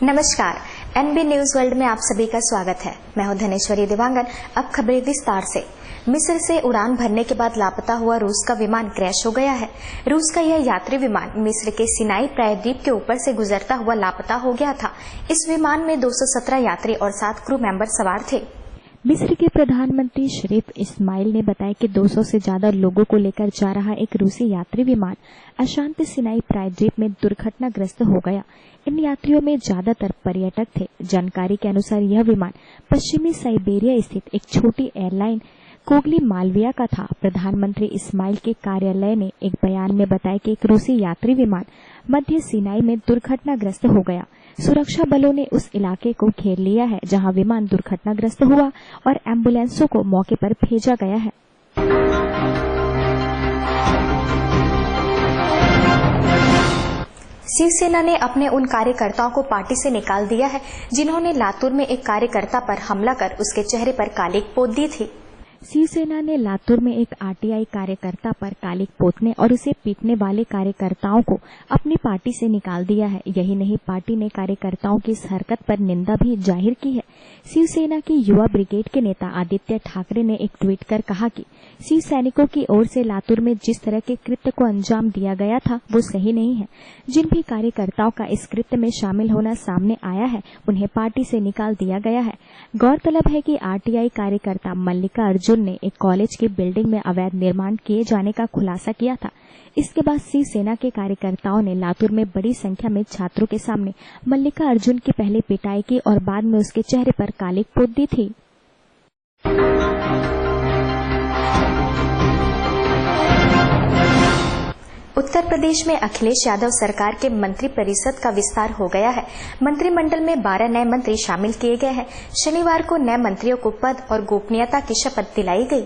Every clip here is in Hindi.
नमस्कार, एनबी न्यूज वर्ल्ड में आप सभी का स्वागत है। मैं हूं धनेश्वरी दिवांगन। अब खबरें विस्तार से। मिस्र से उड़ान भरने के बाद लापता हुआ रूस का विमान क्रैश हो गया है। रूस का यह यात्री विमान मिस्र के सिनाई प्रायद्वीप के ऊपर से गुजरता हुआ लापता हो गया था। इस विमान में 217 यात्री और 7 क्रू मेंबर सवार थे। मिस्र के प्रधानमंत्री शरीफ इस्माइल ने बताया कि 200 से ज्यादा लोगों को लेकर जा रहा एक रूसी यात्री विमान अशांत सिनाई प्रायद्वीप में दुर्घटनाग्रस्त हो गया। इन यात्रियों में ज्यादातर पर्यटक थे। जानकारी के अनुसार यह विमान पश्चिमी साइबेरिया स्थित एक छोटी एयरलाइन कोगली मालविया का था। प्रधानमंत्री इस्माइल के कार्यालय ने एक बयान में बताया कि एक रूसी यात्री विमान मध्य सिनाई में दुर्घटनाग्रस्त हो गया। सुरक्षा बलों ने उस इलाके को घेर लिया है जहां विमान दुर्घटनाग्रस्त हुआ और एम्बुलेंसों को मौके पर भेजा गया है। शिवसेना ने अपने उन कार्यकर्ताओं को पार्टी से निकाल दिया है जिन्होंने लातूर में एक कार्यकर्ता पर हमला कर उसके चेहरे पर कालिक पोत दी थी। शिवसेना ने लातूर में एक आरटीआई कार्यकर्ता पर कालिक पोतने और उसे पीटने वाले कार्यकर्ताओं को अपनी पार्टी से निकाल दिया है। यही नहीं, पार्टी ने कार्यकर्ताओं की इस हरकत पर निंदा भी जाहिर की है। शिवसेना की युवा ब्रिगेड के नेता आदित्य ठाकरे ने एक ट्वीट कर कहा कि शिव सैनिकों की ओर से लातूर में जिस तरह के कृत्य को अंजाम दिया गया था वो सही नहीं है। जिन भी कार्यकर्ताओं का इस कृत्य में शामिल होना सामने आया है उन्हें पार्टी से निकाल दिया गया है। गौरतलब है कि आरटीआई कार्यकर्ता मल्लिका अर्जुन ने एक कॉलेज की बिल्डिंग में अवैध निर्माण किए जाने का खुलासा किया था। इसके बाद शिवसेना के कार्यकर्ताओं ने लातूर में बड़ी संख्या में छात्रों के सामने मल्लिका अर्जुन की पहले पिटाई की और बाद में उसके चेहरे पर कालिक पोत दी थी। उत्तर प्रदेश में अखिलेश यादव सरकार के मंत्री परिषद का विस्तार हो गया है। मंत्रिमंडल में 12 नए मंत्री शामिल किए गए हैं। शनिवार को नए मंत्रियों को पद और गोपनीयता की शपथ दिलाई गई।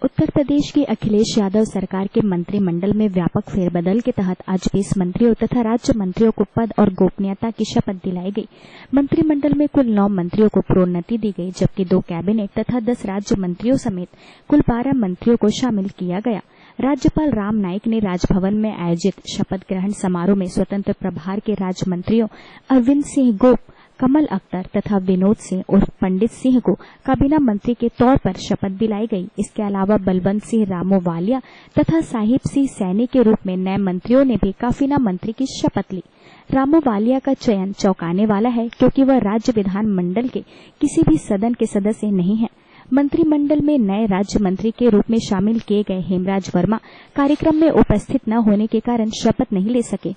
उत्तर प्रदेश की अखिलेश यादव सरकार के मंत्रिमंडल में व्यापक फेरबदल के तहत आज 20 मंत्रियों तथा राज्य मंत्रियों को पद और गोपनीयता की शपथ दिलाई गई। मंत्रिमंडल में कुल 9 मंत्रियों को प्रोन्नति दी गई, जबकि 2 कैबिनेट तथा 10 राज्य मंत्रियों समेत कुल 12 मंत्रियों को शामिल किया गया। राज्यपाल राम नाईक ने राजभवन में आयोजित शपथ ग्रहण समारोह में स्वतंत्र प्रभार के राज्य मंत्रियों अरविंद सिंह गोप, कमल अख्तर तथा विनोद सिंह उर्फ पंडित सिंह को काबीना मंत्री के तौर पर शपथ दिलाई गई। इसके अलावा बलवंत सिंह रामोवालिया तथा साहिब सिंह सैनी के रूप में नए मंत्रियों ने भी काबीना मंत्री की शपथ ली। रामोवालिया का चयन चौंकाने वाला है क्योंकि वह राज्य विधानमंडल के किसी भी सदन के सदस्य नहीं है। मंत्रिमंडल में नए राज्य मंत्री के रूप में शामिल किए गए हेमराज वर्मा कार्यक्रम में उपस्थित न होने के कारण शपथ नहीं ले सके।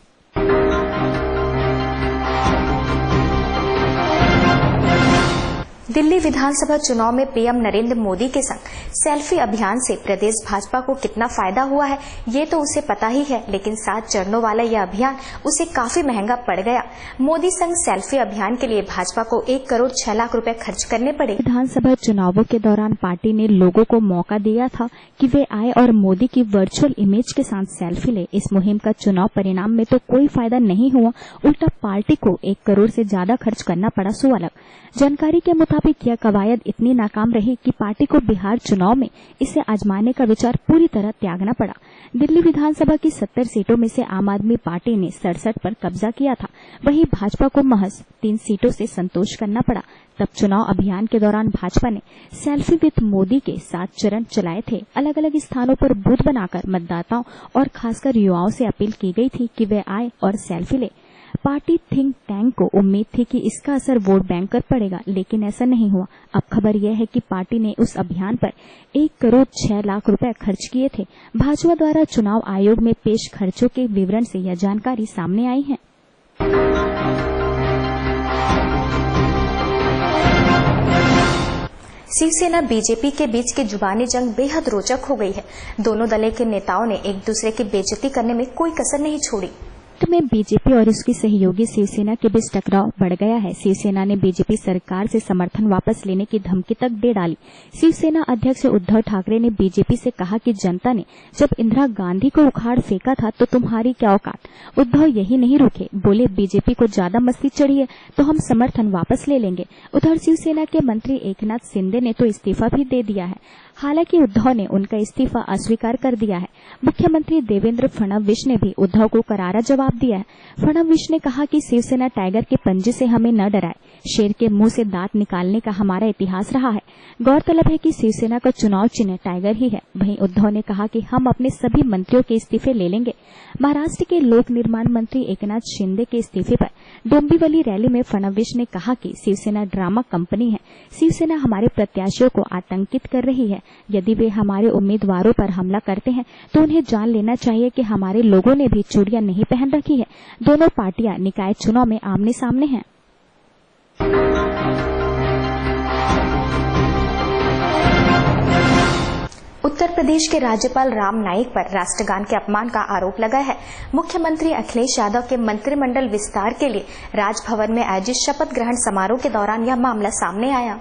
दिल्ली विधानसभा चुनाव में पीएम नरेंद्र मोदी के संग सेल्फी अभियान से प्रदेश भाजपा को कितना फायदा हुआ है ये तो उसे पता ही है, लेकिन 7 चरणों वाला यह अभियान उसे काफी महंगा पड़ गया। मोदी संग सेल्फी अभियान के लिए भाजपा को 1 करोड़ 6 लाख रुपए खर्च करने पड़े। विधानसभा चुनावों के दौरान पार्टी ने लोगों को मौका दिया था कि वे आए और मोदी की वर्चुअल इमेज के साथ सेल्फी ले। इस मुहिम का चुनाव परिणाम में तो कोई फायदा नहीं हुआ, उल्टा पार्टी को 1 करोड़ से ज्यादा खर्च करना पड़ा। सो अलग जानकारी के मुताबिक यह कवायद इतनी नाकाम रही कि पार्टी को बिहार चुनाव में इसे आजमाने का विचार पूरी तरह त्यागना पड़ा। दिल्ली विधानसभा की 70 सीटों में से आम आदमी पार्टी ने 67 पर कब्जा किया था। वहीं भाजपा को महज 3 सीटों से संतोष करना पड़ा। तब चुनाव अभियान के दौरान भाजपा ने सेल्फी विद मोदी के 7 चरण चलाए थे। अलग अलग स्थानों पर बूथ बनाकर मतदाताओं और खासकर युवाओं से अपील की गई थी कि वे आए और सेल्फी ले। पार्टी थिंक टैंक को उम्मीद थी कि इसका असर वोट बैंक पर पड़ेगा, लेकिन ऐसा नहीं हुआ। अब खबर यह है कि पार्टी ने उस अभियान पर 1 करोड़ 6 लाख रुपए खर्च किए थे। भाजपा द्वारा चुनाव आयोग में पेश खर्चों के विवरण से यह जानकारी सामने आई है। शिवसेना बीजेपी के बीच की जुबानी जंग बेहद रोचक हो गई है। दोनों दलों के नेताओं ने एक दूसरे की बेइज्जती करने में कोई कसर नहीं छोड़ी। में बीजेपी और उसकी सहयोगी शिवसेना के बीच टकराव बढ़ गया है। शिवसेना ने बीजेपी सरकार से समर्थन वापस लेने की धमकी तक दे डाली। शिवसेना अध्यक्ष उद्धव ठाकरे ने बीजेपी से कहा कि जनता ने जब इंदिरा गांधी को उखाड़ फेंका था तो तुम्हारी क्या औकात। उद्धव यही नहीं रुके, बोले बीजेपी को ज्यादा मस्ती चढ़ी है तो हम समर्थन वापस ले लेंगे। उधर शिवसेना के मंत्री एकनाथ शिंदे ने तो इस्तीफा भी दे दिया है। हालांकि उद्धव ने उनका इस्तीफा अस्वीकार कर दिया है। मुख्यमंत्री देवेंद्र फडणवीस ने भी उद्धव को करारा जवाब दिया है। फडणवीस ने कहा कि शिवसेना टाइगर के पंजे से हमें न डराए, शेर के मुंह से दांत निकालने का हमारा इतिहास रहा है। गौरतलब है कि शिवसेना का चुनाव चिन्ह टाइगर ही है। वहीं उद्धव ने कहा कि हम अपने सभी मंत्रियों के इस्तीफे ले लेंगे। महाराष्ट्र के लोक निर्माण मंत्री एकनाथ शिंदे के इस्तीफे पर डोंबिवली रैली में फडणवीस ने कहा कि शिवसेना ड्रामा कंपनी है। शिवसेना हमारे प्रत्याशियों को आतंकित कर रही है। यदि वे हमारे उम्मीदवारों पर हमला करते हैं तो उन्हें जान लेना चाहिए कि हमारे लोगों ने भी चूड़ियां नहीं पहन रखी है। दोनों पार्टियां निकाय चुनाव में आमने सामने हैं। उत्तर प्रदेश के राज्यपाल राम नाईक पर राष्ट्रगान के अपमान का आरोप लगा है। मुख्यमंत्री अखिलेश यादव के मंत्रिमंडल विस्तार के लिए राजभवन में आयोजित शपथ ग्रहण समारोह के दौरान यह मामला सामने आया।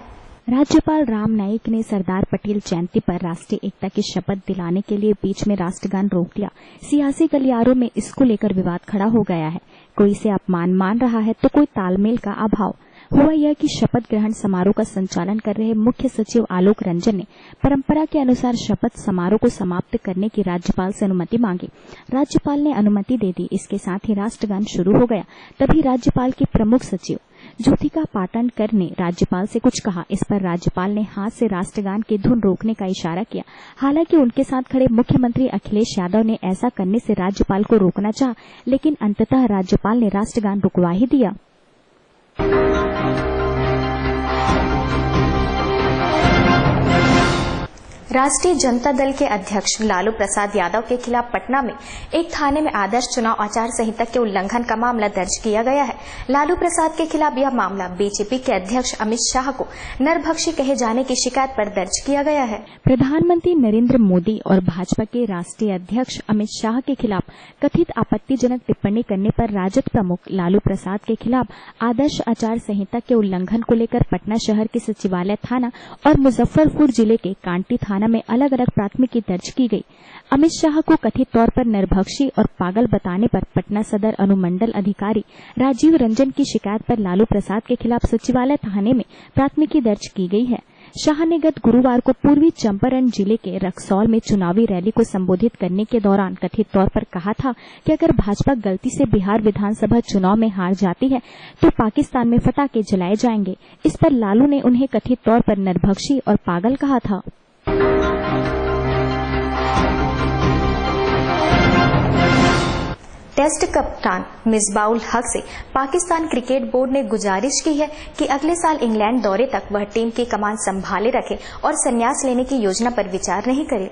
राज्यपाल राम नाईक ने सरदार पटेल जयंती पर राष्ट्रीय एकता की शपथ दिलाने के लिए बीच में राष्ट्रगान रोक दिया। सियासी गलियारों में इसको लेकर विवाद खड़ा हो गया है। कोई इसे अपमान मान रहा है तो कोई तालमेल का अभाव। हुआ यह कि शपथ ग्रहण समारोह का संचालन कर रहे मुख्य सचिव आलोक रंजन ने परंपरा के अनुसार शपथ समारोह को समाप्त करने की राज्यपाल से अनुमति मांगी। राज्यपाल ने अनुमति दे दी। इसके साथ ही राष्ट्रगान शुरू हो गया। तभी राज्यपाल की प्रमुख सचिव ज्योतिका पाटणकर ने राज्यपाल से कुछ कहा। इस पर राज्यपाल ने हाथ से राष्ट्रगान की धुन रोकने का इशारा किया। हालांकि उनके साथ खड़े मुख्यमंत्री अखिलेश यादव ने ऐसा करने से राज्यपाल को रोकना चाहा, लेकिन अंततः राज्यपाल ने राष्ट्रगान रुकवा ही दिया। राष्ट्रीय जनता दल के अध्यक्ष लालू प्रसाद यादव के खिलाफ पटना में एक थाने में आदर्श चुनाव आचार संहिता के उल्लंघन का मामला दर्ज किया गया है। लालू प्रसाद के खिलाफ यह मामला बीजेपी के अध्यक्ष अमित शाह को नरभक्षी कहे जाने की शिकायत पर दर्ज किया गया है। प्रधानमंत्री नरेंद्र मोदी और भाजपा के राष्ट्रीय अध्यक्ष अमित शाह के खिलाफ कथित आपत्तिजनक टिप्पणी करने पर राजद प्रमुख लालू प्रसाद के खिलाफ आदर्श आचार संहिता के उल्लंघन को लेकर पटना शहर के सचिवालय थाना और मुजफ्फरपुर जिले के कांटी थाना में अलग अलग प्राथमिकी दर्ज की गई। अमित शाह को कथित तौर पर नरभक्षी और पागल बताने पर पटना सदर अनुमंडल अधिकारी राजीव रंजन की शिकायत पर लालू प्रसाद के खिलाफ सचिवालय थाने में प्राथमिकी दर्ज की गई है। शाह ने गत गुरुवार को पूर्वी चंपारण जिले के रक्सौल में चुनावी रैली को संबोधित करने के दौरान कथित तौर पर कहा था कि अगर भाजपा गलती से बिहार विधानसभा चुनाव में हार जाती है तो पाकिस्तान में फटाके जलाए जाएंगे। इस पर लालू ने उन्हें कथित तौर पर नरभक्षी और पागल कहा था। टेस्ट कप्तान मिसबाउल हक से पाकिस्तान क्रिकेट बोर्ड ने गुजारिश की है कि अगले साल इंग्लैंड दौरे तक वह टीम की कमान संभाले रखे और संन्यास लेने की योजना पर विचार नहीं करे।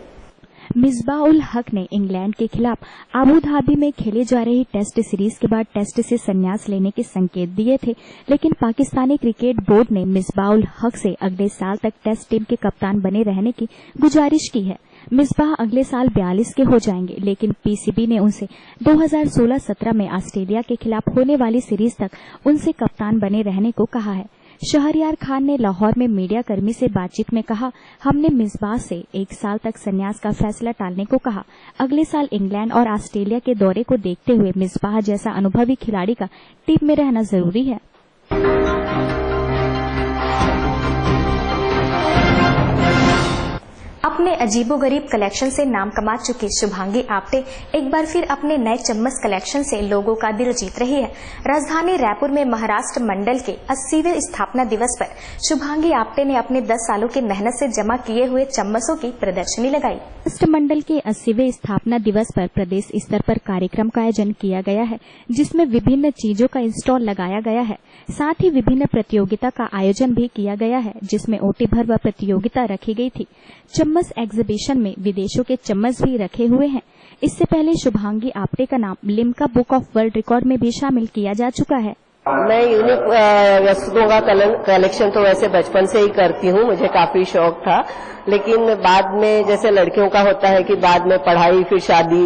मिसबाउल हक ने इंग्लैंड के खिलाफ आबू धाबी में खेले जा रही टेस्ट सीरीज के बाद टेस्ट से संन्यास लेने के संकेत दिए थे, लेकिन पाकिस्तानी क्रिकेट बोर्ड ने मिसबाउल हक से अगले साल तक टेस्ट टीम के कप्तान बने रहने की गुजारिश की है। मिसबाह अगले साल 42 के हो जाएंगे, लेकिन पीसीबी ने उनसे 2016-17 में ऑस्ट्रेलिया के खिलाफ होने वाली सीरीज तक उनसे कप्तान बने रहने को कहा है। शहरयार खान ने लाहौर में मीडिया कर्मी से बातचीत में कहा, हमने मिसबाह से 1 साल तक संन्यास का फैसला टालने को कहा। अगले साल इंग्लैंड और ऑस्ट्रेलिया के दौरे को देखते हुए मिसबाह जैसा अनुभवी खिलाड़ी का टीम में रहना जरूरी है। अपने अजीबोगरीब कलेक्शन से नाम कमा चुकी शुभांगी आप्टे एक बार फिर अपने नए चम्मच कलेक्शन से लोगों का दिल जीत रही है। राजधानी रायपुर में महाराष्ट्र मंडल के 80वें स्थापना दिवस पर शुभांगी आप्टे ने अपने 10 सालों की मेहनत से जमा किए हुए चम्मचों की प्रदर्शनी लगाई। महाराष्ट्र मंडल के 80वें स्थापना दिवस पर प्रदेश स्तर पर कार्यक्रम का आयोजन किया गया है, जिसमें विभिन्न चीजों का स्टॉल लगाया गया है। साथ ही विभिन्न प्रतियोगिता का आयोजन भी किया गया है, जिसमें ओटी भर व प्रतियोगिता रखी गई थी। चम्मच एग्जीबिशन में विदेशों के चम्मच भी रखे हुए हैं। इससे पहले शुभांगी आप्टे का नाम Limca book of world record में भी शामिल किया जा चुका है। मैं यूनिक वस्तुओं का कलेक्शन तो वैसे बचपन से ही करती हूँ, मुझे काफी शौक था, लेकिन बाद में जैसे लड़कियों का होता है कि बाद में पढ़ाई फिर शादी,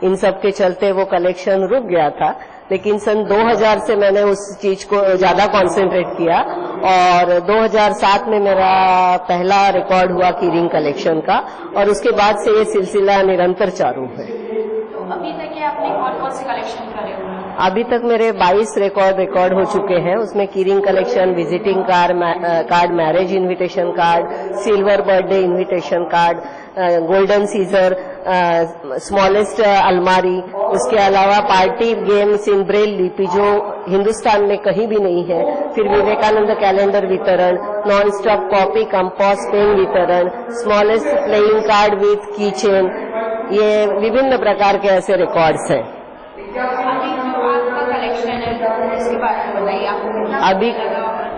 इन सब के चलते वो कलेक्शन रुक गया था। लेकिन सन 2000 से मैंने उस चीज को ज्यादा कंसंट्रेट किया और 2007 में मेरा पहला रिकॉर्ड हुआ कीरिंग कलेक्शन का, और उसके बाद से ये सिलसिला निरंतर चालू है। तो अभी तक आपने कौन कौन से कलेक्शन करे हुए हैं? अभी तक मेरे 22 रिकॉर्ड हो चुके हैं। उसमें keyring collection, visiting card, marriage invitation card, silver birthday invitation card, golden scissor, smallest अलमारी, उसके अलावा पार्टी गेम्स इन ब्रेल लिपि जो हिंदुस्तान में कहीं भी नहीं है, फिर विवेकानंद कैलेंडर वितरण, non stop copy compass pen वितरण, smallest playing card with key chain, ये विभिन्न प्रकार के ऐसे रिकॉर्ड्स हैं।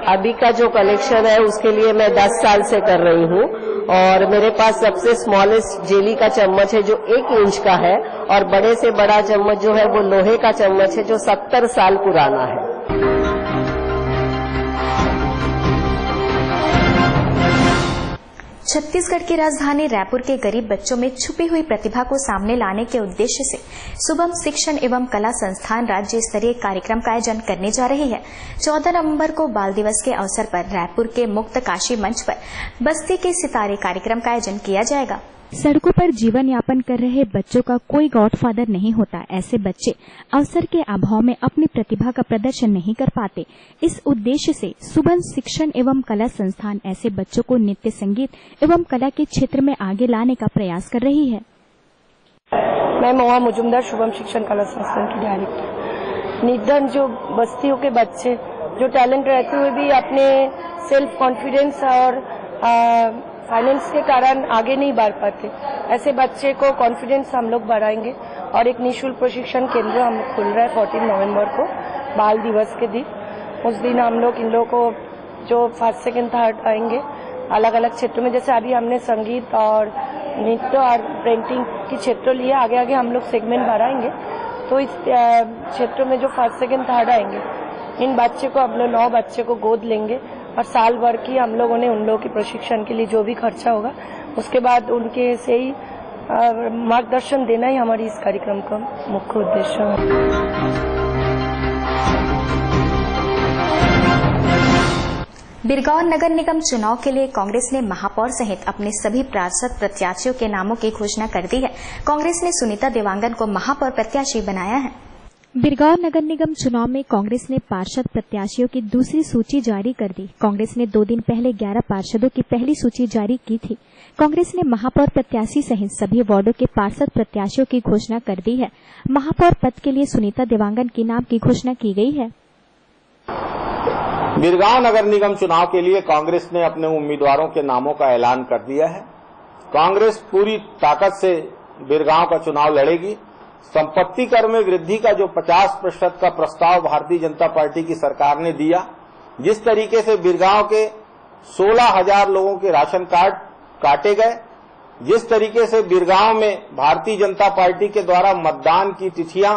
अभी का जो कलेक्शन है उसके लिए मैं 10 साल से कर रही हूँ और मेरे पास सबसे स्मॉलेस्ट जेली का चम्मच है जो 1 इंच का है और बड़े से बड़ा चम्मच जो है वो लोहे का चम्मच है जो 70 साल पुराना है। छत्तीसगढ़ की राजधानी रायपुर के गरीब बच्चों में छुपी हुई प्रतिभा को सामने लाने के उद्देश्य से शुभम शिक्षण एवं कला संस्थान राज्य स्तरीय कार्यक्रम का आयोजन करने जा रही है। 14 नवंबर को बाल दिवस के अवसर पर रायपुर के मुक्त काशी मंच पर बस्ती के सितारे कार्यक्रम का आयोजन किया जाएगा। सड़कों पर जीवन यापन कर रहे बच्चों का कोई गॉडफादर नहीं होता। ऐसे बच्चे अवसर के अभाव में अपनी प्रतिभा का प्रदर्शन नहीं कर पाते। इस उद्देश्य से शुभम शिक्षण एवं कला संस्थान ऐसे बच्चों को नृत्य, संगीत एवं कला के क्षेत्र में आगे लाने का प्रयास कर रही है। मैं महुआ मुजुमदार शुभम शिक्षण कला संस्थान की डायरेक्टर। निर्धन जो बस्तियों के बच्चे जो टैलेंट रहते हुए भी अपने सेल्फ कॉन्फिडेंस और फाइनेंस के कारण आगे नहीं बढ़ पाते, ऐसे बच्चे को कॉन्फिडेंस हम लोग बढ़ाएंगे और एक निःशुल्क प्रशिक्षण केंद्र हम खुल रहा है 14 नवंबर को बाल दिवस के दिन। उस दिन हम लोग इन लोगों को जो फर्स्ट, सेकंड, थर्ड आएंगे अलग अलग क्षेत्रों में, जैसे अभी हमने संगीत और नृत्य और पेंटिंग की क्षेत्र लिए, आगे आगे हम लोग सेगमेंट बढ़ाएंगे। तो इस क्षेत्रों में जो फर्स्ट, सेकंड, थर्ड आएंगे इन बच्चे को हम लोग 9 बच्चे को गोद लेंगे और साल भर की हम लोगों ने उन लोगों के प्रशिक्षण के लिए जो भी खर्चा होगा उसके बाद उनके से ही मार्गदर्शन देना ही हमारी इस कार्यक्रम का मुख्य उद्देश्य है। बिरगांव नगर निगम चुनाव के लिए कांग्रेस ने महापौर सहित अपने सभी पार्षद प्रत्याशियों के नामों की घोषणा कर दी है। कांग्रेस ने सुनीता देवांगन को महापौर प्रत्याशी बनाया है। बिरगांव नगर निगम चुनाव में कांग्रेस ने पार्षद प्रत्याशियों की दूसरी सूची जारी कर दी। कांग्रेस ने 2 दिन पहले 11 पार्षदों की पहली सूची जारी की थी। कांग्रेस ने महापौर प्रत्याशी सहित सभी वार्डों के पार्षद प्रत्याशियों की घोषणा कर दी है। महापौर पद के लिए सुनीता देवांगन के नाम की घोषणा की गई है। बिरगांव नगर निगम चुनाव के लिए कांग्रेस ने अपने उम्मीदवारों के नामों का ऐलान कर दिया है। कांग्रेस पूरी ताकत से बिरगांव का चुनाव लड़ेगी। संपत्ति कर में वृद्धि का जो 50% का प्रस्ताव भारतीय जनता पार्टी की सरकार ने दिया, जिस तरीके से बिरगांव के 16,000 लोगों के राशन कार्ड काटे गए, जिस तरीके से बिरगांव में भारतीय जनता पार्टी के द्वारा मतदान की तिथियां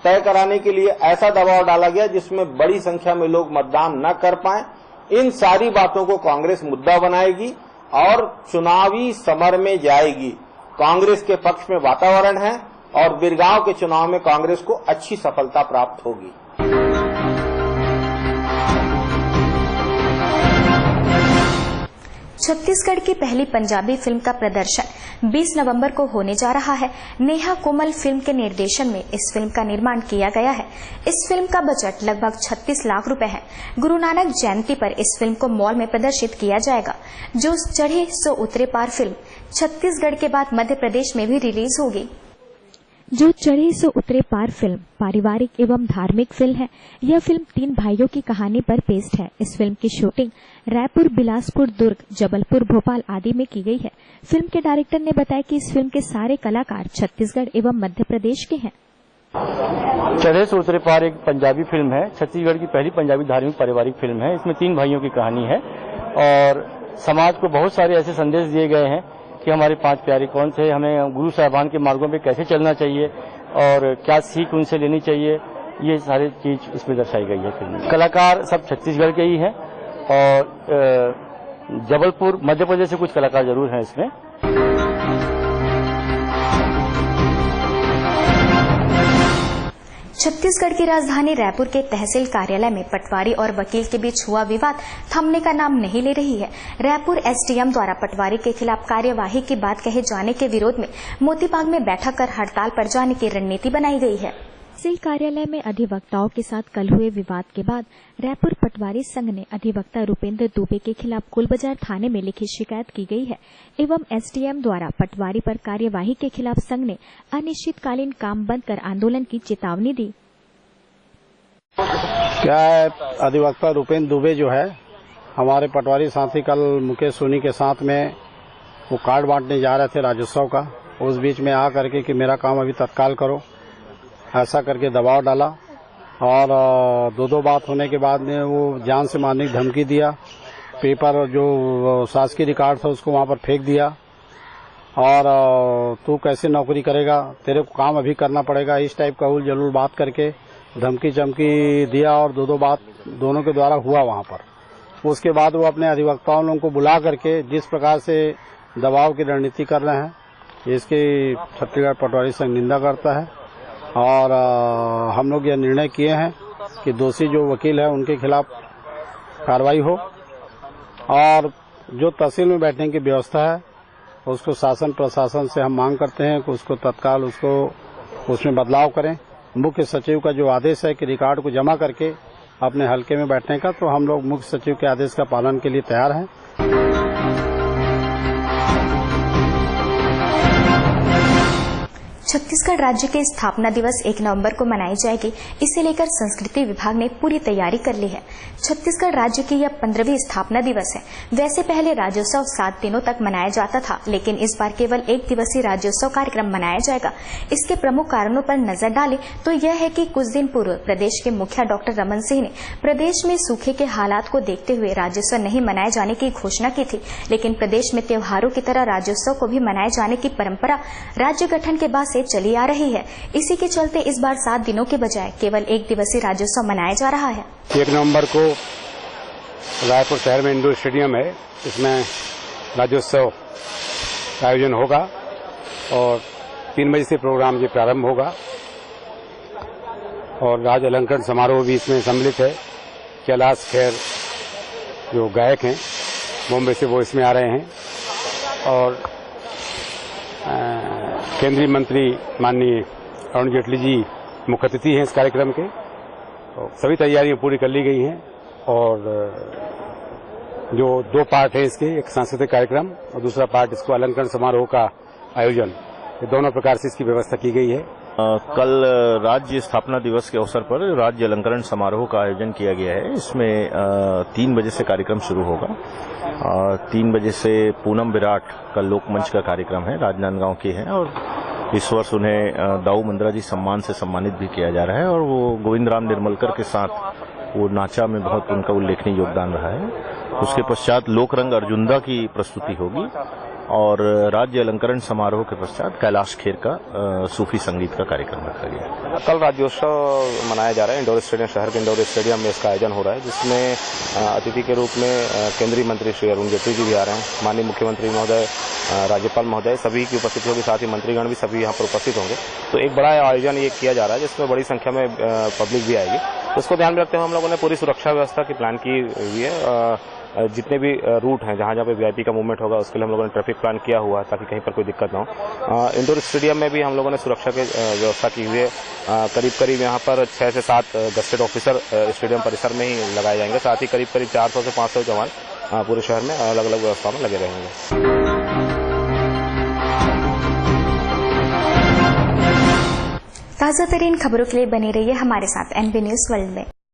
तय कराने के लिए ऐसा दबाव डाला गया जिसमें बड़ी संख्या में लोग मतदान न कर पाए, इन सारी बातों को कांग्रेस मुद्दा बनाएगी और चुनावी समर में जाएगी। कांग्रेस के पक्ष में वातावरण है और बिरगांव के चुनाव में कांग्रेस को अच्छी सफलता प्राप्त होगी। छत्तीसगढ़ की पहली पंजाबी फिल्म का प्रदर्शन 20 नवंबर को होने जा रहा है। नेहा कोमल फिल्म के निर्देशन में इस फिल्म का निर्माण किया गया है। इस फिल्म का बजट लगभग 36 लाख रुपए है। गुरु नानक जयंती पर इस फिल्म को मॉल में प्रदर्शित किया जाएगा। जो चढ़े सो उतरे पार फिल्म छत्तीसगढ़ के बाद मध्य प्रदेश में भी रिलीज होगी। जो चढ़े सो उतरे पार फिल्म पारिवारिक एवं धार्मिक फिल्म है। यह फिल्म 3 भाइयों की कहानी पर बेस्ड है। इस फिल्म की शूटिंग रायपुर, बिलासपुर, दुर्ग, जबलपुर, भोपाल आदि में की गई है। फिल्म के डायरेक्टर ने बताया कि इस फिल्म के सारे कलाकार छत्तीसगढ़ एवं मध्य प्रदेश के हैं। चढ़े सो उतरे पार एक पंजाबी फिल्म है। छत्तीसगढ़ की पहली पंजाबी धार्मिक पारिवारिक फिल्म है। इसमें 3 भाइयों की कहानी है और समाज को बहुत सारे ऐसे संदेश दिए गए हैं कि हमारे 5 प्यारे कौन थे, हमें गुरु साहिबान के मार्गों पे कैसे चलना चाहिए और क्या सीख उनसे लेनी चाहिए, ये सारी चीज इसमें दर्शाई गई है फिल्म में। कलाकार सब छत्तीसगढ़ के ही हैं और जबलपुर, मध्य प्रदेश से कुछ कलाकार जरूर हैं इसमें। छत्तीसगढ़ की राजधानी रायपुर के तहसील कार्यालय में पटवारी और वकील के बीच हुआ विवाद थमने का नाम नहीं ले रही है। रायपुर एसडीएम द्वारा पटवारी के खिलाफ कार्यवाही की बात कहे जाने के विरोध में मोतीबाग में बैठक कर हड़ताल पर जाने की रणनीति बनाई गई है। तहसील कार्यालय में अधिवक्ताओं के साथ कल हुए विवाद के बाद रायपुर पटवारी संघ ने अधिवक्ता रूपेंद्र दुबे के खिलाफ कुलबाजार थाने में लिखित शिकायत की गई है एवं एसडीएम द्वारा पटवारी पर कार्यवाही के खिलाफ संघ ने अनिश्चितकालीन काम बंद कर आंदोलन की चेतावनी दी। क्या है, अधिवक्ता रूपेंद्र दुबे जो है हमारे पटवारी साथी कल मुकेश सोनी के साथ में वो कार्ड बांटने जा रहे थे राजस्व का। उस बीच में आ करके कि मेरा काम अभी तत्काल करो, ऐसा करके दबाव डाला और दो बात होने के बाद में वो जान से मारने की धमकी दिया। पेपर जो शासकीय रिकॉर्ड था उसको वहां पर फेंक दिया और तू कैसे नौकरी करेगा, तेरे को काम अभी करना पड़ेगा, इस टाइप का उल जलूल बात करके धमकी चमकी दिया और दो बात दोनों के द्वारा हुआ वहां पर। उसके बाद वो अपने अधिवक्ताओं लोगों को बुला करके जिस प्रकार से दबाव की रणनीति कर रहे हैं, इसकी छत्तीसगढ़ पटवारी संघ निंदा करता है और हम लोग यह निर्णय किए हैं कि दोषी जो वकील है उनके खिलाफ कार्रवाई हो और जो तहसील में बैठने की व्यवस्था है उसको शासन प्रशासन से हम मांग करते हैं कि उसको तत्काल उसमें बदलाव करें। मुख्य सचिव का जो आदेश है कि रिकॉर्ड को जमा करके अपने हल्के में बैठने का, तो हम लोग मुख्य सचिव के आदेश का पालन के लिए तैयार हैं। छत्तीसगढ़ राज्य के स्थापना दिवस 1 नवंबर को मनाई जाएगी। इसे लेकर संस्कृति विभाग ने पूरी तैयारी कर ली है। छत्तीसगढ़ राज्य की यह 15वीं स्थापना दिवस है। वैसे पहले राज्योत्सव 7 दिनों तक मनाया जाता था, लेकिन इस बार केवल 1 दिवसीय राज्योत्सव कार्यक्रम मनाया जाएगा। इसके प्रमुख कारणों पर नजर डालें तो यह है कि कुछ दिन पूर्व प्रदेश के मुखिया डॉक्टर रमन सिंह ने प्रदेश में सूखे के हालात को देखते हुए राज्योत्सव नहीं मनाए जाने की घोषणा की थी, लेकिन प्रदेश में त्योहारों की तरह राज्योत्सव को भी मनाए जाने की परंपरा राज्य गठन के बाद चली आ रही है। इसी के चलते इस बार 7 दिनों के बजाय केवल 1 दिवसीय राज्योत्सव मनाया जा रहा है। 1 नवंबर को रायपुर शहर में इंडोर स्टेडियम है, इसमें राज्योत्सव का आयोजन होगा और 3 बजे से प्रोग्राम ये प्रारंभ होगा और राज्य अलंकरण समारोह भी इसमें सम्मिलित है। कैलाश खेर जो गायक हैं बॉम्बे से, वो इसमें आ रहे हैं और केंद्रीय मंत्री माननीय अरुण जेटली जी मुख्य अतिथि हैं इस कार्यक्रम के। तो सभी तैयारियां पूरी कर ली गई हैं और जो 2 पार्ट है इसके, एक सांस्कृतिक कार्यक्रम और दूसरा पार्ट इसको अलंकरण समारोह का आयोजन, ये दोनों प्रकार से इसकी व्यवस्था की गई है। कल राज्य स्थापना दिवस के अवसर पर राज्य अलंकरण समारोह का आयोजन किया गया है। इसमें 3 बजे से कार्यक्रम शुरू होगा। 3 बजे से पूनम विराट का लोकमंच का कार्यक्रम है, राजनांदगांव के हैं और इस वर्ष उन्हें दाऊ मंद्रा जी सम्मान से सम्मानित भी किया जा रहा है और वो गोविंद राम निर्मलकर के साथ वो नाचा में बहुत उनका उल्लेखनीय योगदान रहा है। उसके पश्चात लोकरंग अर्जुंदा की प्रस्तुति होगी और राज्य अलंकरण समारोह के पश्चात कैलाश खेर का सूफी संगीत का कार्यक्रम रखा गया। कल राज्योत्सव मनाया जा रहा है इंडोर स्टेडियम, शहर के इंडोर स्टेडियम में इसका आयोजन हो रहा है, जिसमें अतिथि के रूप में केंद्रीय मंत्री श्री अरुण जेटली जी भी आ रहे हैं, माननीय मुख्यमंत्री महोदय, राज्यपाल महोदय, सभी की उपस्थिति होगी, साथ ही मंत्रीगण भी सभी यहाँ पर उपस्थित होंगे। तो एक बड़ा आयोजन ये किया जा रहा है जिसमें बड़ी संख्या में पब्लिक भी आएगी। तो उसको ध्यान में रखते हुए हम लोगों ने पूरी सुरक्षा व्यवस्था की प्लान की हुई है। जितने भी रूट हैं जहाँ पे वीआईपी का मूवमेंट होगा उसके लिए हम लोगों ने ट्रैफिक प्लान किया हुआ है ताकि कहीं पर कोई दिक्कत ना हो। इंडोर स्टेडियम में भी हम लोगों ने सुरक्षा की व्यवस्था की हुई है। करीब यहाँ पर 6 से 7 गस्टेड ऑफिसर स्टेडियम परिसर में ही लगाए जाएंगे, साथ ही करीब 400 से 500 जवान पूरे शहर में अलग अलग व्यवस्था में लगे रहेंगे। ताजा तरीन खबरों के लिए बने रहिए हमारे साथ एनबी न्यूज वर्ल्ड में।